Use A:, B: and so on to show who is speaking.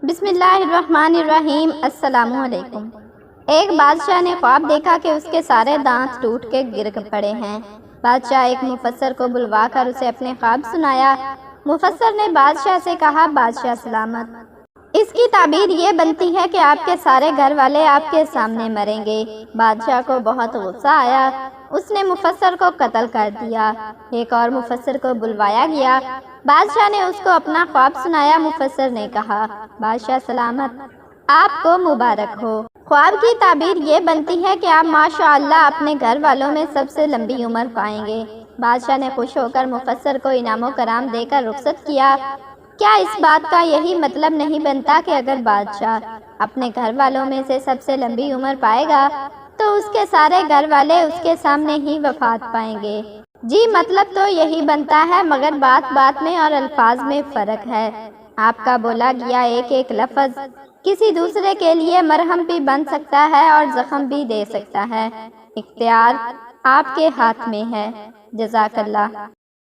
A: بسم اللہ الرحمن الرحیم۔ السلام علیکم۔ ایک بادشاہ نے خواب دیکھا کہ اس کے سارے دانت ٹوٹ کے گر پڑے ہیں۔ بادشاہ ایک مفسر کو بلوا کر اسے اپنے خواب سنایا۔ مفسر نے بادشاہ سے کہا، بادشاہ سلامت، اس کی تعبیر یہ بنتی ہے کہ آپ کے سارے گھر والے آپ کے سامنے مریں گے۔ بادشاہ کو بہت غصہ آیا، اس نے مفسر کو قتل کر دیا۔ ایک اور مفسر کو بلوایا گیا، بادشاہ نے اس کو اپنا خواب سنایا۔ مفسر نے کہا، بادشاہ سلامت، آپ کو مبارک ہو۔ خواب کی تعبیر یہ بنتی ہے کہ آپ ماشاءاللہ اپنے گھر والوں میں سب سے لمبی عمر پائیں گے۔ بادشاہ نے خوش ہو کر مفسر کو انعام و کرام دے کر رخصت کیا۔ کیا اس بات کا یہی مطلب نہیں بنتا کہ اگر بادشاہ اپنے گھر والوں میں سے سب سے لمبی عمر پائے گا تو اس کے سارے گھر والے اس کے سامنے ہی وفات پائیں گے؟ جی، مطلب تو یہی بنتا ہے، مگر بات میں اور الفاظ میں فرق ہے۔ آپ کا بولا گیا ایک ایک لفظ کسی دوسرے کے لیے مرہم بھی بن سکتا ہے اور زخم بھی دے سکتا ہے۔ اختیار آپ کے ہاتھ میں ہے۔ جزاک اللہ۔